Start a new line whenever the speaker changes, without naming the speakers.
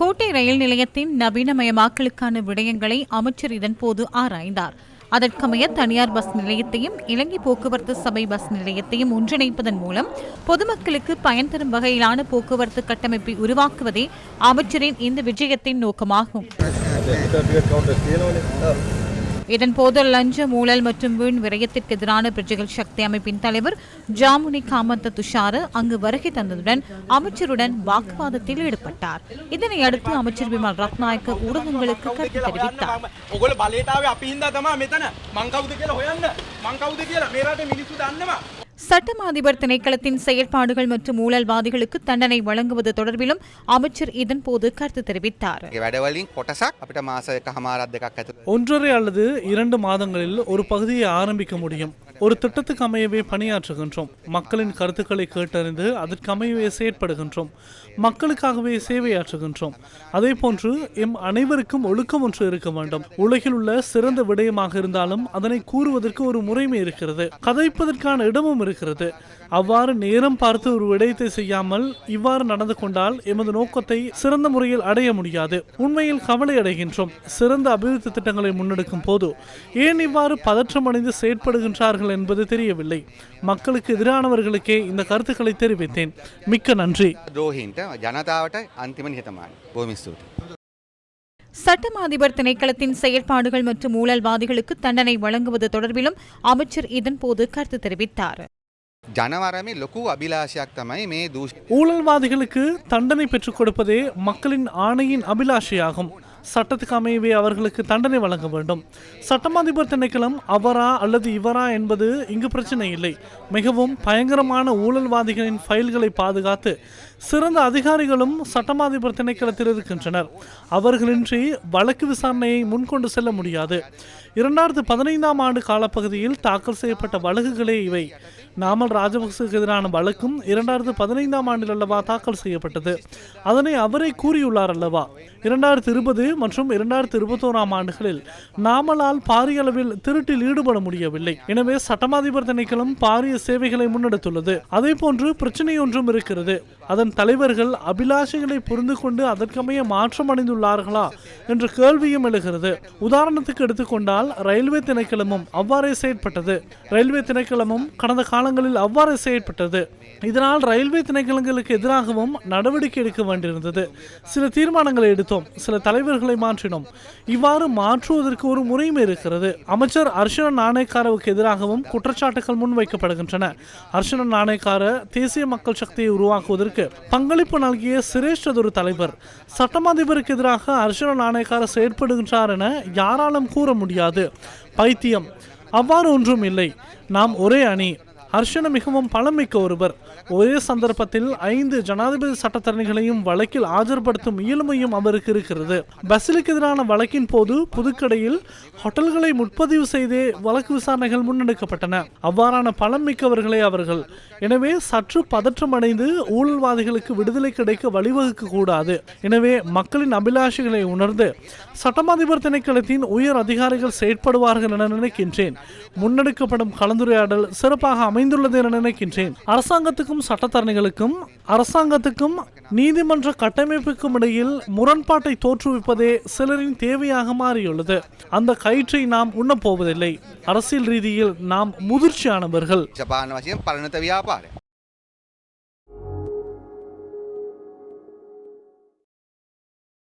கோட்டை ரயில் நிலையத்தின் நவீனமயமாக்கலுக்கான விடயங்களை அமைச்சர் இதன்போது ஆராய்ந்தார். அதற்கமைய தனியார் பஸ் நிலையத்தையும் இலங்கை போக்குவரத்து சபை பஸ் நிலையத்தையும் ஒன்றிணைப்பதன் மூலம் பொதுமக்களுக்கு பயன் தரும் வகையிலான போக்குவரத்து கட்டமைப்பை உருவாக்குவதே அமைச்சரின் இந்த விஜயத்தின் நோக்கமாகும். இதன்போது லஞ்ச ஊழல் மற்றும் வீண் விரயத்திற்கு எதிரான பிரஜைகள் சக்தி அமைப்பின் தலைவர் ஜாமுனி காமந்த துஷார அங்கு வருகை தந்ததுடன் அமைச்சருடன் வாக்குவாதத்தில் ஈடுபட்டார். இதனை அடுத்து அமைச்சர் விமல் ரத்நாயக்க ஊடகங்களுக்கு கருத்து தெரிவித்தார். சட்டமா அதிபர் திணைக்களத்தின் செயற்பாடுகள் மற்றும் ஊழல்வாதிகளுக்கு தண்டனை வழங்குவது தொடர்பிலும் அமைச்சர் இதன்போது கருத்து தெரிவித்தார்.
1.5 அல்லது 2 மாதங்களில் ஒரு பகுதியை ஆரம்பிக்க முடியும். ஒரு திட்டத்துக்கு அமையவே பணியாற்றுகின்றோம். மக்களின் கருத்துக்களை கேட்டறிந்து அதற்கு அமையவே செயற்படுகின்றோம். மக்களுக்காகவே சேவையாற்றுகின்றோம். அதே போன்று எம் அனைவருக்கும் ஒழுக்கம் ஒன்று இருக்க வேண்டும். உலகில் உள்ள சிறந்த விடயமாக இருந்தாலும் அதனை கூறுவதற்கு ஒரு முறைமை இருக்கிறது, கதைப்பதற்கான இடமும் இருக்கிறது. அவ்வாறு நேரம் பார்த்து ஒரு விடயத்தை செய்யாமல் இவ்வாறு நடந்து கொண்டால் எமது நோக்கத்தை சிறந்த முறையில் அடைய முடியாது. உண்மையில் கவலை அடைகின்றோம். சிறந்த அபிவிருத்தி திட்டங்களை முன்னெடுக்கும் போது ஏன் இவ்வாறு பதற்றம் அடைந்து செயற்படுகின்றார்கள் என்பது தெரியவில்லை. மக்களுக்கு எதிரானவர்களுக்கே இந்த கருத்துக்களை தெரிவித்தேன். மிக்க நன்றி.
சட்டமா அதிபர் திணைக்களத்தின் செயற்பாடுகள் மற்றும் ஊழல்வாதிகளுக்கு தண்டனை வழங்குவது தொடர்பிலும் அமைச்சர் இதன்போது கருத்து தெரிவித்தார்.
ஊழல்வாதிகளுக்கு தண்டனை பெற்றுக் கொடுப்பதே மக்களின் ஆணையின் அபிலாஷையாகும். சட்டத்துக்கு அமையவே அவர்களுக்கு தண்டனை வழங்க வேண்டும். சட்டமாதிபர் திணைக்களம் அவரா அல்லது இவரா என்பது இங்கு பிரச்சனை இல்லை. மிகவும் பயங்கரமான ஊழல்வாதிகளின் ஃபைல்களை பாதுகாத்து சிறந்த அதிகாரிகளும் சட்டமாதிபர் திணைக்களத்தில் இருக்கின்றனர். அவர்களின்றி வழக்கு விசாரணையை முன்கொண்டு செல்ல முடியாது. 2015ஆம் ஆண்டு காலப்பகுதியில் தாக்கல் செய்யப்பட்ட வழக்குகளே இவை. நாமல் ராஜபக்சேக்கு எதிரான வழக்கும் 2015ஆம் ஆண்டில் அல்லவா தாக்கல் செய்யப்பட்டது. அதனை அவரே கூறியுள்ளார் அல்லவா. 2020 மற்றும் 2021ஆம் ஆண்டுகளில் நாமலால் பாரிய அளவில் திருட்டில் ஈடுபட முடியவில்லை. எனவே சட்டமாதிபர் திணைக்களம் பாரிய சேவைகளை முன்னெடுத்துள்ளது. அதே போன்று பிரச்சனை ஒன்றும் இருக்கிறது. அதன் தலைவர்கள் அபிலாஷைகளை புரிந்து கொண்டு அதற்கமைய மாற்றம் அடைந்துள்ளார்களா என்ற கேள்வியும் எழுகிறது. உதாரணத்துக்கு எடுத்துக்கொண்டால் ரயில்வே திணைக்களமும் அவ்வாறே செயற்பட்டது. ரயில்வே திணைக்களமும் கடந்த காலங்களில் அவ்வாறே செயற்பட்டது. இதனால் ரயில்வே திணைக்களங்களுக்கு எதிராகவும் நடவடிக்கை எடுக்க வேண்டியிருந்தது. சில தீர்மானங்களை எடுத்தோம், சில தலைவர்களை மாற்றினோம். இவ்வாறு மாற்றுவதற்கு ஒரு முறைமை இருக்கிறது. அமைச்சர் அர்ஷன நாணயக்காரவுக்கு எதிராகவும் குற்றச்சாட்டுகள் முன்வைக்கப்படுகின்றன. அர்ஷன நாணயக்கார தேசிய மக்கள் சக்தியை உருவாக்குவதற்கு பங்களிப்பு நல்கிய சிரேஷ்டதொரு தலைவர். சட்டமாதிபருக்கு எதிராக அர்ஷன நாணயக்கார செயற்படுகின்றார் என யாராலும் கூற முடியாது. பைத்தியம். அவ்வாறு ஒன்றும் இல்லை. நாம் ஒரே அணி. ஹர்ஷன மிகவும் பழமிக்க ஒருவர். ஒரே சந்தர்ப்பத்தில் 5 ஜனாதிபதி சட்டத்தரணிகளையும் வழக்கில் ஆஜர்படுத்தும் இயலுமையும் அவருக்கு இருக்கிறது. பஸ்ஸிலுக்கு எதிரான வழக்கின் போது புதுக்கடையில் ஹோட்டல்களை முற்பதிவு செய்தே வழக்கு விசாரணைகள் முன்னெடுக்கப்பட்டன. அவ்வாறான பலம் மிக்கவர்களே அவர்கள். எனவே சற்று பதற்றம் அடைந்து ஊழல்வாதிகளுக்கு விடுதலை கிடைக்க வழிவகுக்க கூடாது. எனவே மக்களின் அபிலாஷைகளை உணர்ந்து சட்டமாதிபர் திணைக்களத்தின் உயர் அதிகாரிகள் செயற்படுவார்கள் என நினைக்கின்றேன். முன்னெடுக்கப்படும் கலந்துரையாடல் சிறப்பாக அமைந்துள்ளது என நினைக்கின்றேன். அரசாங்கத்துக்கும் சட்டத்தரணிகளுக்கும் அரசாங்கத்துக்கும் நீதிமன்ற கட்டமைப்புக்கும் இடையில் முரண்பாட்டை தோற்றுவிப்பதே சிலரின் தேவையாக மாறியுள்ளது. அந்த கயிற்றை நாம் உண்ணப்போவதில்லை. அரசியல் ரீதியில் நாம் முதிர்ச்சியானவர்கள்.